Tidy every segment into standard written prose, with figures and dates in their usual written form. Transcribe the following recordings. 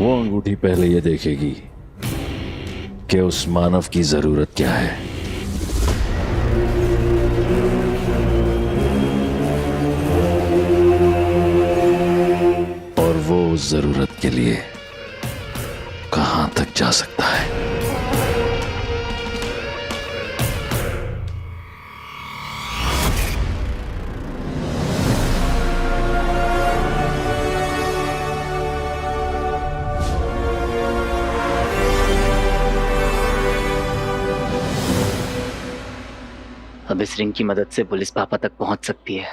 वो अंगूठी पहले ये देखेगी कि उस मानव की जरूरत क्या है। और वो उस जरूरत के लिए कहां तक जा सकता है। अब इस रिंग की मदद से पुलिस पापा तक पहुंच सकती है।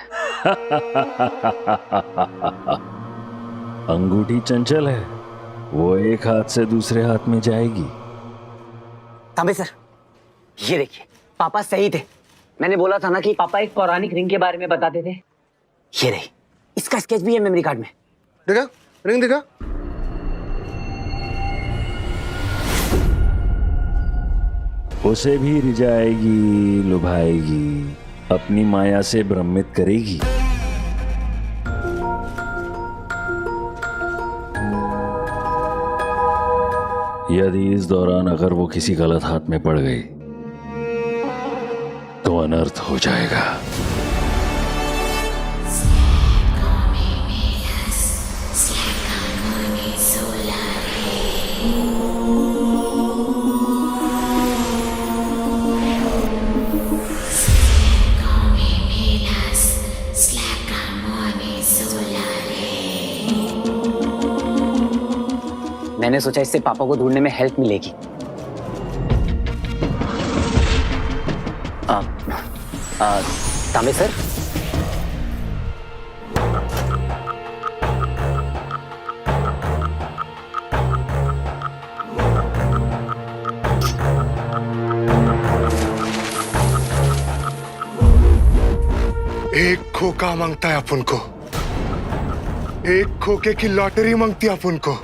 अंगूठी चंचल है, वो एक हाथ से दूसरे हाथ में जाएगी। तांबे सर, ये देखिए, पापा सही थे। मैंने बोला था ना कि पापा एक पौराणिक रिंग के बारे में बताते थे। ये रही, इसका स्केच भी है मेमोरी कार्ड में। देखा, रिंग देखा। उसे भी रिझाएगी, लुभाएगी, अपनी माया से भ्रमित करेगी। यदि इस दौरान अगर वो किसी गलत हाथ में पड़ गई तो अनर्थ हो जाएगा। मैंने सोचा इससे पापा को ढूंढने में हेल्प मिलेगी। तांबे सर, एक खोका मांगता है अपन को, एक खोके की लॉटरी मांगती है अपन को।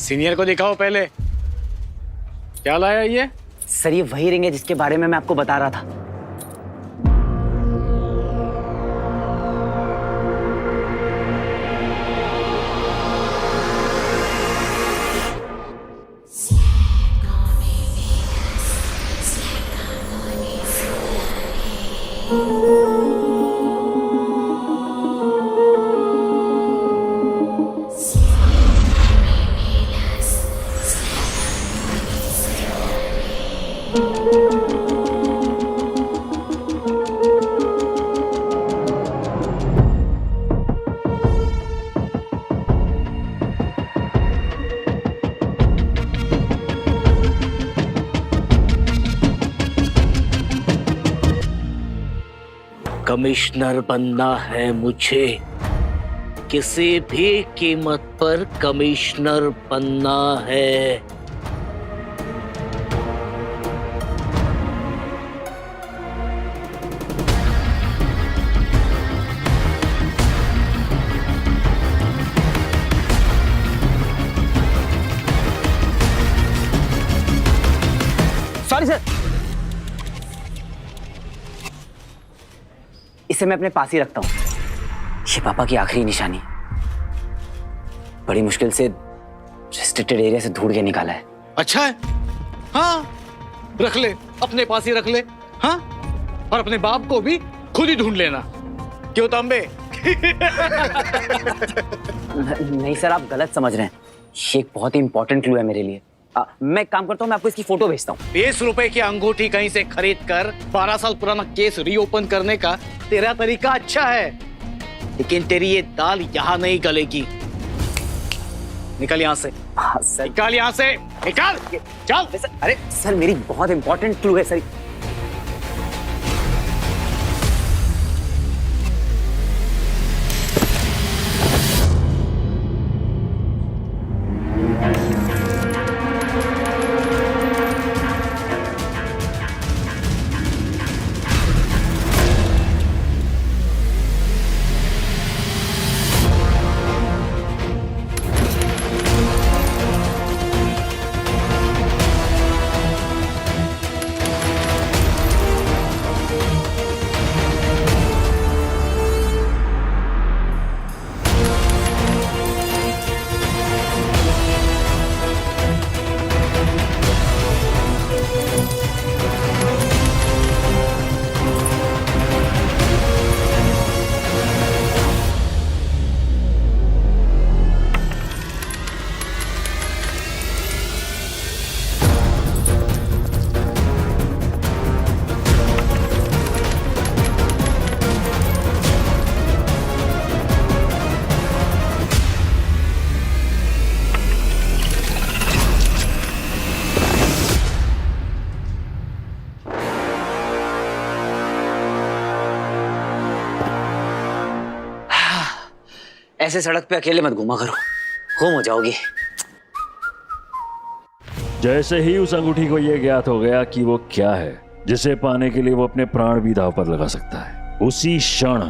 सीनियर को दिखाओ पहले, क्या लाया ये? सर ये वही रिंग है जिसके बारे में मैं आपको बता रहा था। कमिश्नर बनना है मुझे, किसी भी कीमत पर कमिश्नर बनना है। सॉरी सर, इसे मैं अपने पास ही रखता हूँ। ये पापा की आखिरी निशानी, बड़ी मुश्किल से रेस्ट्रिक्टेड एरिया से ढूंढ के निकाला है। अच्छा है, हाँ रख ले, अपने पास ही रख ले। हाँ, और अपने बाप को भी खुद ही ढूंढ लेना। क्यों तांबे? नहीं सर, आप गलत समझ रहे हैं। ये एक बहुत ही इंपॉर्टेंट क्लू है मेरे लिए। मैं एक काम करता हूँ, मैं आपको इसकी फोटो भेजता हूँ। 20 रुपए की अंगूठी कहीं से खरीद कर 12 साल पुराना केस रीओपन करने का तेरा तरीका अच्छा है, लेकिन तेरी ये दाल यहाँ नहीं गलेगी। निकल यहाँ से। हाँ सर। निकल यहाँ से, निकल, चल। अरे सर, मेरी बहुत इंपॉर्टेंट क्लू है सर। ऐसे सड़क पे अकेले मत घूमा करो, गुम हो जाओगी। जैसे ही उस अंगूठी को यह ज्ञात हो गया कि वो क्या है जिसे पाने के लिए वो अपने प्राण भी दांव पर लगा सकता है, उसी क्षण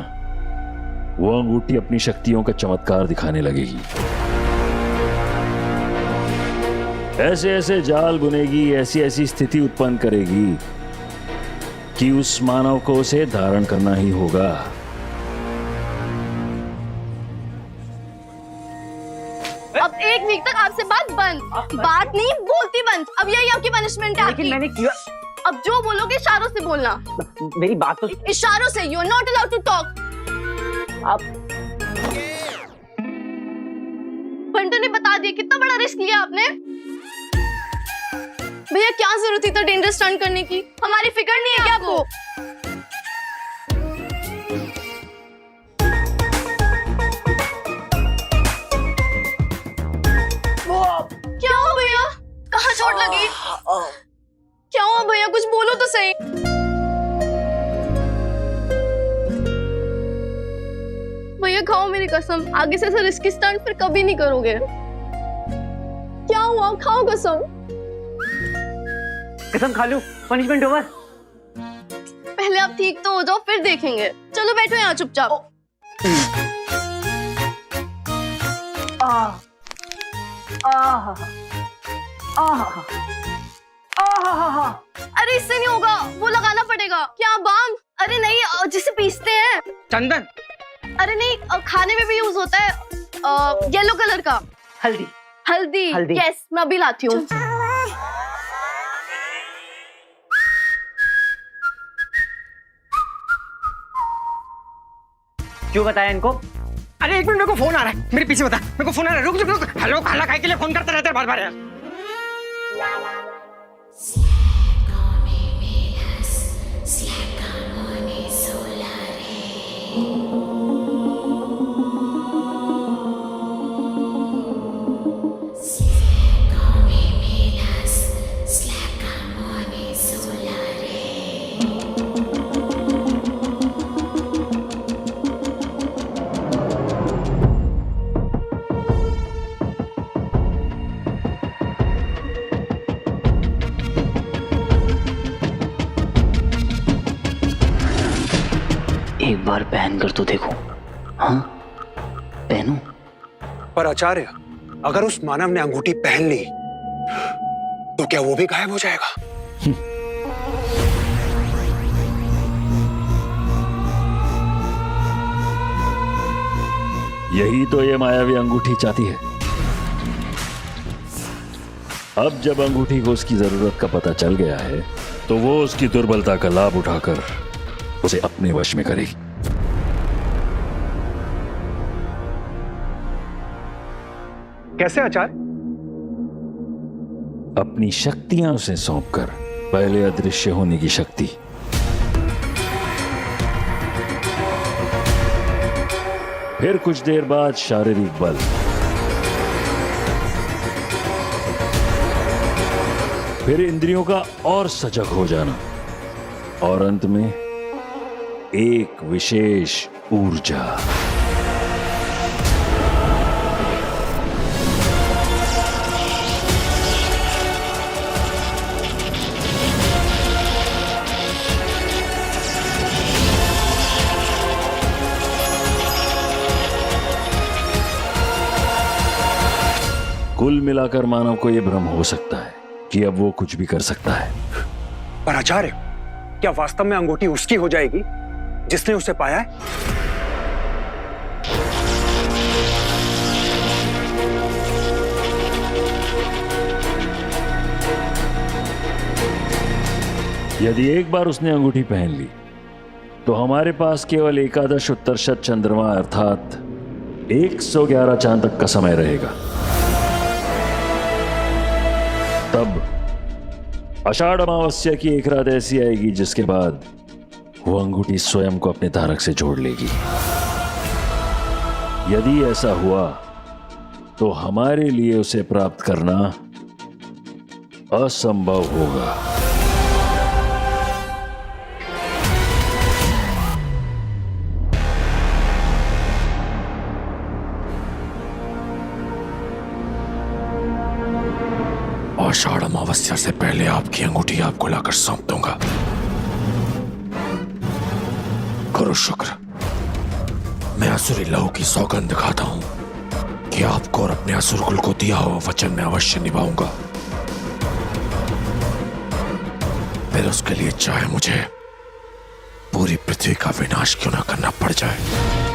वो अंगूठी अपनी शक्तियों का चमत्कार दिखाने लगेगी। ऐसे ऐसे जाल बुनेगी, ऐसी ऐसी स्थिति उत्पन्न करेगी कि उस मानव को उसे धारण करना ही होगा। अब 1 वीक तक आपसे बात बंद, बात नहीं बोलती बंद। अब यही आपकी पनिशमेंट है। लेकिन मैंने किया। अब जो बोलोगे इशारों से बोलना। मेरी बात तो इशारों से। You are not allowed to talk. आप बंटू ने बता दिया, कितना बड़ा रिस्क लिया आपने। भैया क्या जरूरत थी तो डेंजरस स्टंट करने की? हमारी फिक्र नहीं है क्या आपको? क्या हुआ भैया? कहाँ चोट लगी? क्या हुआ भैया? कुछ बोलो तो सही। भैया खाओ मेरी कसम, आगे से ऐसा रिस्की स्टंट फिर कभी नहीं करोगे। क्या हुआ? खाओ कसम। कसम खा लूं, पनिशमेंट ओवर। पहले आप ठीक तो हो जाओ, फिर देखेंगे। चलो बैठो यहाँ चुपचाप। अरे इससे नहीं होगा, वो लगाना पड़ेगा। क्या बाम? अरे नहीं, जिसे पीसते हैं। चंदन। अरे नहीं, खाने में भी यूज होता है, येलो कलर का। हल्दी। हल्दी। यस, मैं अभी लाती हूँ। क्यों बताया इनको? अरे 1 मिनट, मेरे को फोन आ रहा है। मेरे पीछे बता, मेरे को फोन आ रहा है। रुक रुक रुक। हेलो, खाला खाए के लिए फोन करते रहते हैं बार-बार यार। एक बार पहन कर तो देखो। हाँ, पहनूं? पर आचार्य, अगर उस मानव ने अंगूठी पहन ली तो क्या वो भी गायब हो जाएगा? यही तो ये मायावी अंगूठी चाहती है। अब जब अंगूठी को उसकी जरूरत का पता चल गया है तो वो उसकी दुर्बलता का लाभ उठाकर उसे अपने वश में करेगी। कैसे आचार्य? अपनी शक्तियां उसे सौंपकर, पहले अदृश्य होने की शक्ति, फिर कुछ देर बाद शारीरिक बल, फिर इंद्रियों का और सजग हो जाना, और अंत में एक विशेष ऊर्जा। कुल मिलाकर मानव को यह भ्रम हो सकता है कि अब वो कुछ भी कर सकता है। पर आचार्य, क्या वास्तव में अंगूठी उसकी हो जाएगी जिसने उसे पाया है? यदि एक बार उसने अंगूठी पहन ली तो हमारे पास केवल एकादश उत्तरशत चंद्रमा अर्थात 111 चांद तक का समय रहेगा। तब आषाढ़ अमावस्या की एक रात ऐसी आएगी जिसके बाद वो अंगूठी स्वयं को अपने धारक से जोड़ लेगी। यदि ऐसा हुआ तो हमारे लिए उसे प्राप्त करना असंभव होगा। अमावस्या से पहले आपकी अंगूठी आपको लाकर सौंप दूंगा। करो शुक्र, मैं असुरी लहू की सौगंध खाता हूं कि आपको और अपने असुर कुल को दिया हुआ वचन मैं अवश्य निभाऊंगा। फिर उसके लिए चाहे मुझे पूरी पृथ्वी का विनाश क्यों ना करना पड़ जाए।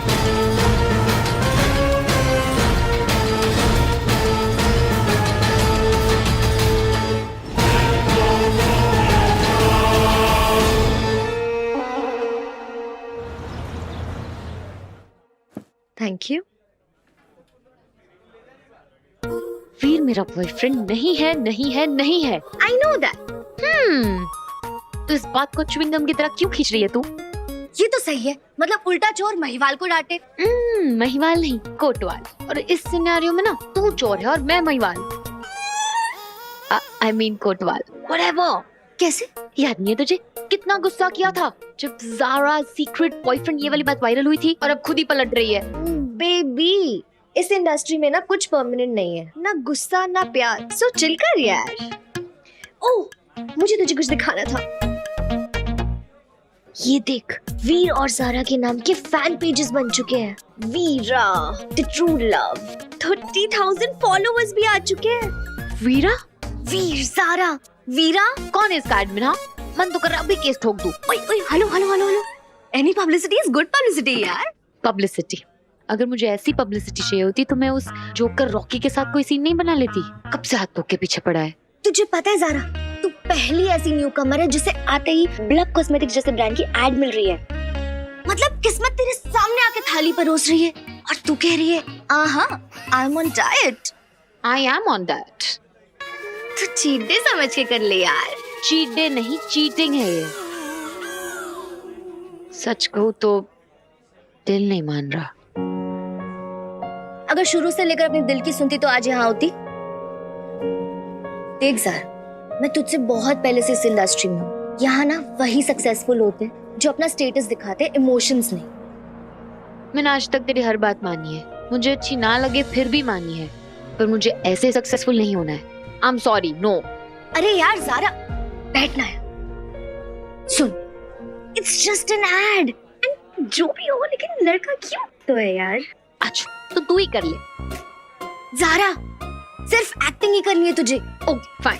Thank you. वीर मेरा बॉयफ्रेंड नहीं है, नहीं है, नहीं है। I know that. तो इस बात को च्युइंगम की तरह क्यों खींच रही है तू? ये तो सही है, मतलब उल्टा चोर महिवाल को डांटे। महिवाल नहीं, कोतवाल। और इस सिनेरियो में ना तू चोर है और मैं Mahiwal. I mean Kotwal. Whatever. कैसे? याद नहीं है तुझे कितना गुस्सा किया था जब ज़ारा सीक्रेट बॉयफ्रेंड ये वाली बात वायरल हुई थी और अब खुद ही पलट रही है। बेबी, इस इंडस्ट्री में ना कुछ परमानेंट नहीं है, ना गुस्सा ना प्यार, सो चिल कर यार। ओह, मुझे तुझे कुछ दिखाना था। ये देख, वीर और ज़ारा के नाम के फैन पेजेस बन चुके हैं। वीरा द ट्रू लव, 30,000 फॉलोअर्स भी आ चुके हैं। वीरा? वीर, ज़ारा, वीरा। कौन है इसका एडमिन? हाँ, मन तो कर रहा अभी केस ठोक दूं। ओए ओए, hello hello hello hello. Any publicity is good publicity यार। पब्लिसिटी? अगर मुझे ऐसी पब्लिसिटी चाहिए होती तो मैं उस जोकर रॉकी के साथ कोई सीन नहीं बना लेती। कब से हाथ धो के पीछे पड़ा है। तुझे पता है ज़ारा, तू पहली ऐसी न्यूकमर है जिसे आते ही ब्लक कॉस्मेटिक्स जैसे ब्रांड की एड मिल रही है। मतलब किस्मत तेरे सामने आके थाली परोस रही है और तू कह रही है I M on diet. I am on that. तू चीट डे समझ के कर ले यार। चीट डे नहीं, चीटिंग है ये। सच कहूं तो दिल नहीं मान रहा। अगर शुरू से लेकर अपने दिल की सुनती तो आज यहाँ होती। देख ज़ारा, मैं तुझसे बहुत पहले से इस इंडस्ट्री में हूँ। यहाँ ना वही सक्सेसफुल होते हैं जो अपना स्टेटस दिखाते, इमोशंस नहीं। मैंने आज तक तेरी हर बात मानी है, मुझे अच्छी ना लगे फिर भी मानी है, पर मुझे ऐसे सक्सेसफुल नहीं होना है। I am sorry, no. अरे यार ज़ारा, बैठना है। सुन, इट्स जस्ट एन एड, जो भी हो, लेकिन लड़का क्यों तो है यार। अच्छा, तो तू ही कर ले। ज़ारा, सिर्फ एक्टिंग ही करनी है तुझे। ओह फाइन,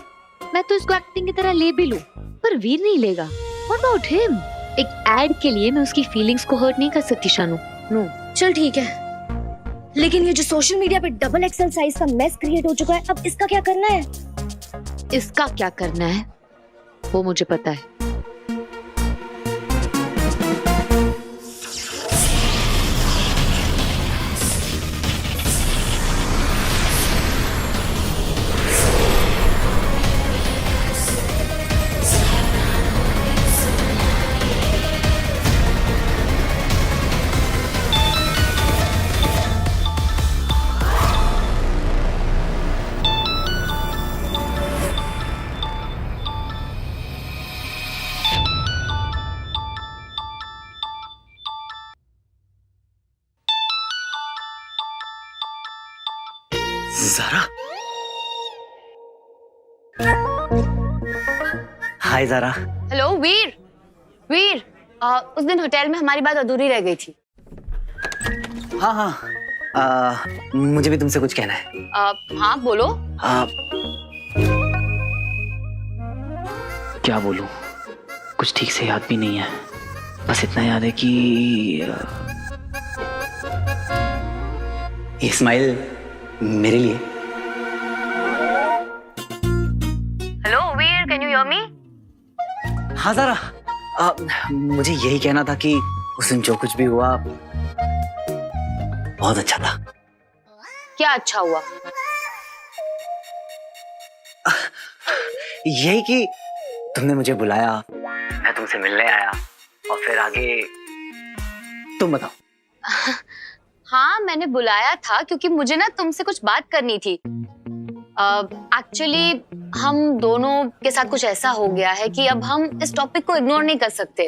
मैं तो इसको एक्टिंग की तरह ले भी लूं, पर वीर नहीं लेगा। What about him? एक एड के लिए मैं उसकी फीलिंग्स को हर्ट नहीं कर सकती शानू। नो। चल ठीक है, लेकिन ये जो सोशल मीडिया पे डबल एक्सेल साइज का मेस क्रिएट हो चुका है, अब इसका क्या करना है? इसका क्या करना है वो मुझे पता है। ज़ारा, हाय ज़ारा। हेलो वीर। वीर, उस दिन होटल में हमारी बात अधूरी रह गई थी। हाँ हाँ, मुझे भी तुमसे कुछ कहना है। हाँ बोलो। क्या बोलूं, कुछ ठीक से याद भी नहीं है। बस इतना याद है कि ये स्माइल मेरे लिए। Hello Veer, can you hear me? हाँ ज़ारा, मुझे यही कहना था कि उस दिन जो कुछ भी हुआ बहुत अच्छा था। क्या अच्छा हुआ? यही कि तुमने मुझे बुलाया, मैं तुमसे मिलने आया और फिर आगे तुम बताओ। हाँ, मैंने बुलाया था क्योंकि मुझे ना तुमसे कुछ बात करनी थी। एक्चुअली हम दोनों के साथ कुछ ऐसा हो गया है कि अब हम इस टॉपिक को इग्नोर नहीं कर सकते।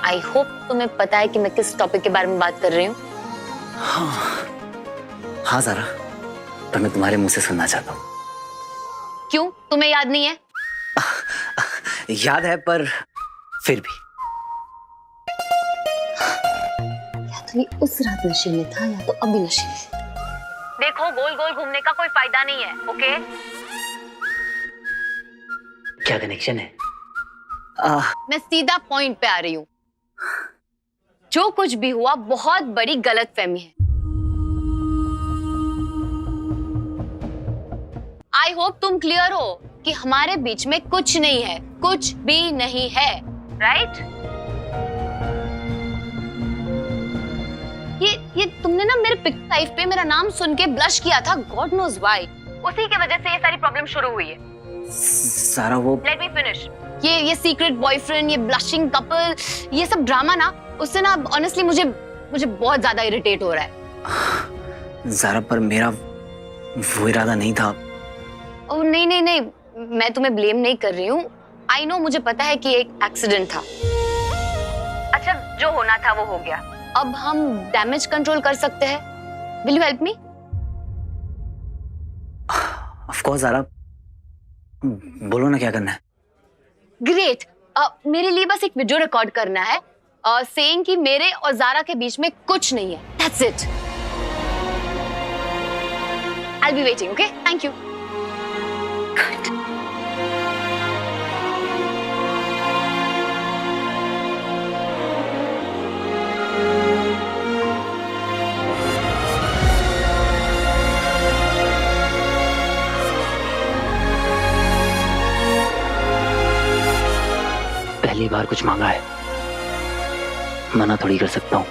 आई होप तुम्हें पता है कि मैं किस टॉपिक के बारे में बात कर रही हूँ। हाँ ज़ारा, पर मैं तुम्हारे मुंह से सुनना चाहता हूँ। क्यों, तुम्हें याद नहीं है? याद है, पर फिर भी। या तो ये उस रात नशे में था या तो अभी नशे में। देखो, गोल गोल घूमने का कोई फायदा नहीं है, ओके? क्या कनेक्शन है? मैं सीधा पॉइंट पे आ रही हूँ। जो कुछ भी हुआ बहुत बड़ी गलतफहमी है। आई होप तुम क्लियर हो कि हमारे बीच में कुछ नहीं है, कुछ भी नहीं है, राइट? ये तुमने ना मेरे पिक लाइफ पे मेरा नाम सुन के ब्लश किया था, गॉड नोज व्हाई। उसी की वजह से ये सारी प्रॉब्लम शुरू हुई है। सारा वो लेट मी फिनिश। ये सीक्रेट बॉयफ्रेंड, ये ब्लशिंग कपल, ये सब ड्रामा ना, उससे ना ऑनेस्टली मुझे बहुत ज्यादा इरिटेट हो रहा है। ज़ारा, पर मेरा वो इरादा नहीं था। ओह नहीं, मैं तुम्हें ब्लेम नहीं कर रही हूँ। आई नो, मुझे पता है कि एक एक्सीडेंट था। अच्छा, जो होना था वो हो गया। अब हम डैमेज कंट्रोल कर सकते हैं। Will you help me? Of course Zara, बोलो ना क्या करना है। ग्रेट। मेरे लिए बस एक वीडियो रिकॉर्ड करना है सेइंग कि मेरे और ज़ारा के बीच में कुछ नहीं है। That's it. I will be waiting, okay? Thank you. पहली बार कुछ मांगा है, मना थोड़ी कर सकता हूँ।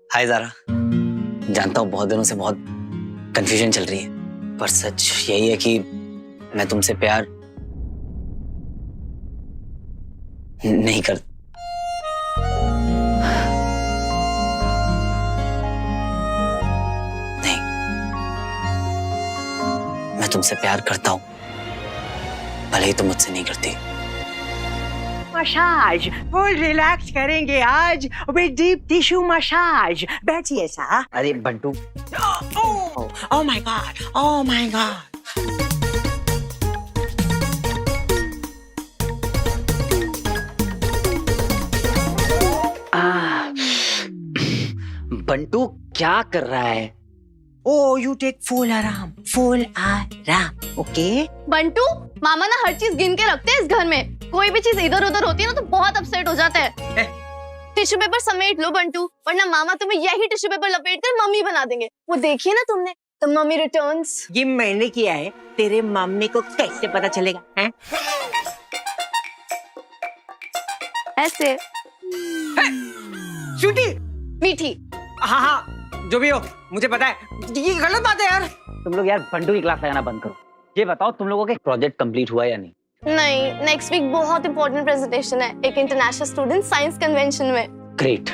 हाय ज़ारा, जानता हूँ बहुत दिनों से बहुत कंफ्यूजन चल रही है, पर सच यही है कि मैं तुमसे प्यार नहीं कर। नहीं, मैं तुमसे प्यार करता हूँ, भले ही तुम मुझसे नहीं करती। मसाज फुल रिलैक्स करेंगे आज विद डीप टिश्यू मसाज। बैठिए सा। अरे Bantu, oh my God, oh my God. Bantu क्या कर रहा है? Oh, you take full आराम, ओके? बंटू, मामा ना हर चीज गिन के रखते हैं इस घर में। कोई भी चीज इधर उधर होती है ना तो बहुत अपसेट हो जाता है। टिश्यू पेपर समेट लो बंटू, वरना मामा तुम्हें यही टिश्यू पेपर लपेट कर मम्मी बना देंगे। वो देखिए ना तुमने, तो मम्मी रिटर्न्स। ये मैंने किया है, तेरे मम्मी को कैसे पता चलेगा? हैं? ऐसे श्रुति, मीठी। हाँ, जो भी हो, मुझे पता है ये गलत बात है यार। तुम लोग यार बंटू की क्लास लगाना बंद करो। ये बताओ, तुम लोगों के प्रोजेक्ट कंप्लीट हुआ या नहीं? नहीं, नेक्स्ट वीक बहुत इंपॉर्टेंट प्रेजेंटेशन है एक इंटरनेशनल स्टूडेंट साइंस कन्वेंशन में। ग्रेट।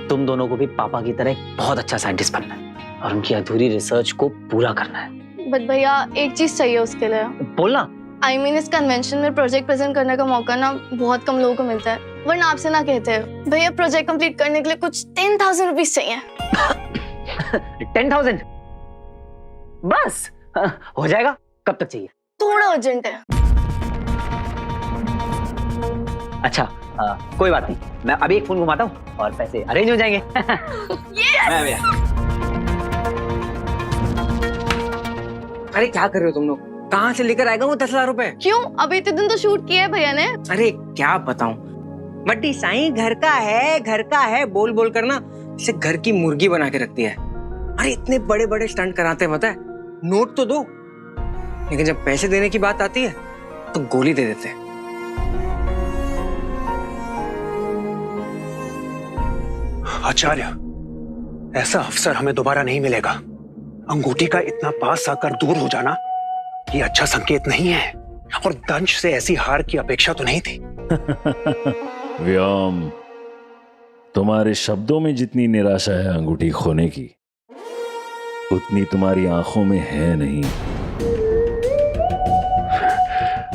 तुम दोनों को भी पापा की तरह एक बहुत अच्छा साइंटिस्ट बनना है और उनकी अधूरी रिसर्च को पूरा करना है। बट भैया, एक चीज चाहिए उसके लिए। बोलना। I mean, इस कन्वेंशन में प्रोजेक्ट प्रेजेंट करने का मौका ना बहुत कम लोगों को मिलता है, वरना आपसे ना कहते हैं भैया प्रोजेक्ट कंप्लीट करने के लिए कुछ 10,000 रुपीज चाहिए। 10,000 बस? हो जाएगा। कब तक चाहिए? थोड़ा अर्जेंट है। अच्छा, कोई बात नहीं, मैं अभी एक फोन घुमाता हूँ और पैसे अरेंज हो जाएंगे। अरे क्या कर रहे हो तुम लोग? कहाँ से लेकर आएगा वो 10,000 रुपए? क्यों? अभी इतने दिन तो शूट किया है भैया ने। अरे क्या बताऊं, बड्डी साईं घर का है बोल बोल कर ना इसे घर की मुर्गी बना के रखती है। अरे इतने बड़े बड़े स्टंट कराते हैं, पता है? नोट तो दो, लेकिन जब पैसे देने की बात आती है तो गोली दे देते। आचार्य, ऐसा अवसर हमें दोबारा नहीं मिलेगा। अंगूठी का इतना पास आकर दूर हो जाना ये अच्छा संकेत नहीं है, और दंश से ऐसी हार की अपेक्षा तो नहीं थी। व्योम, तुम्हारे शब्दों में जितनी निराशा है अंगूठी खोने की, उतनी तुम्हारी आंखों में है नहीं।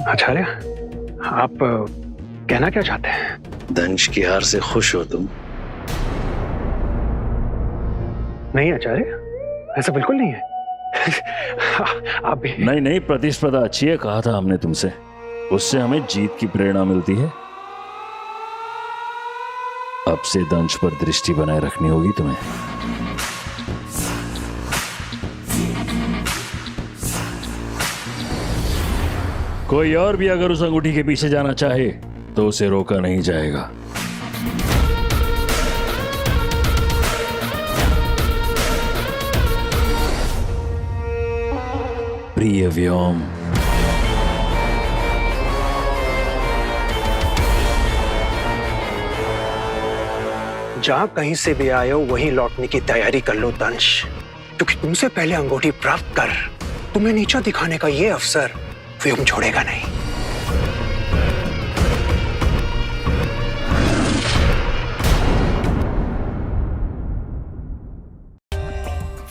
आचार्य, आप कहना क्या चाहते हैं? दंश की हार से खुश हो तुम? नहीं आचार्य, ऐसा बिल्कुल नहीं है। आप भी नहीं नहीं, प्रतिस्पर्धा अच्छी है, कहा था हमने तुमसे, उससे हमें जीत की प्रेरणा मिलती है। अब से दंश पर दृष्टि बनाए रखनी होगी तुम्हें। कोई और भी अगर उस अंगूठी के पीछे जाना चाहे तो उसे रोका नहीं जाएगा। प्रिय व्योम, जहां कहीं से भी आए हो वहीं लौटने की तैयारी कर लो दंश, क्योंकि तुमसे पहले अंगूठी प्राप्त कर तुम्हें नीचा दिखाने का ये अवसर व्योम छोड़ेगा नहीं।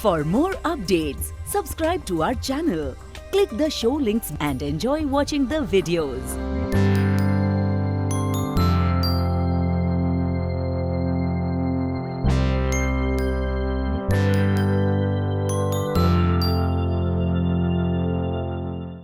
For more updates, subscribe to our channel, click the show links and enjoy watching the videos.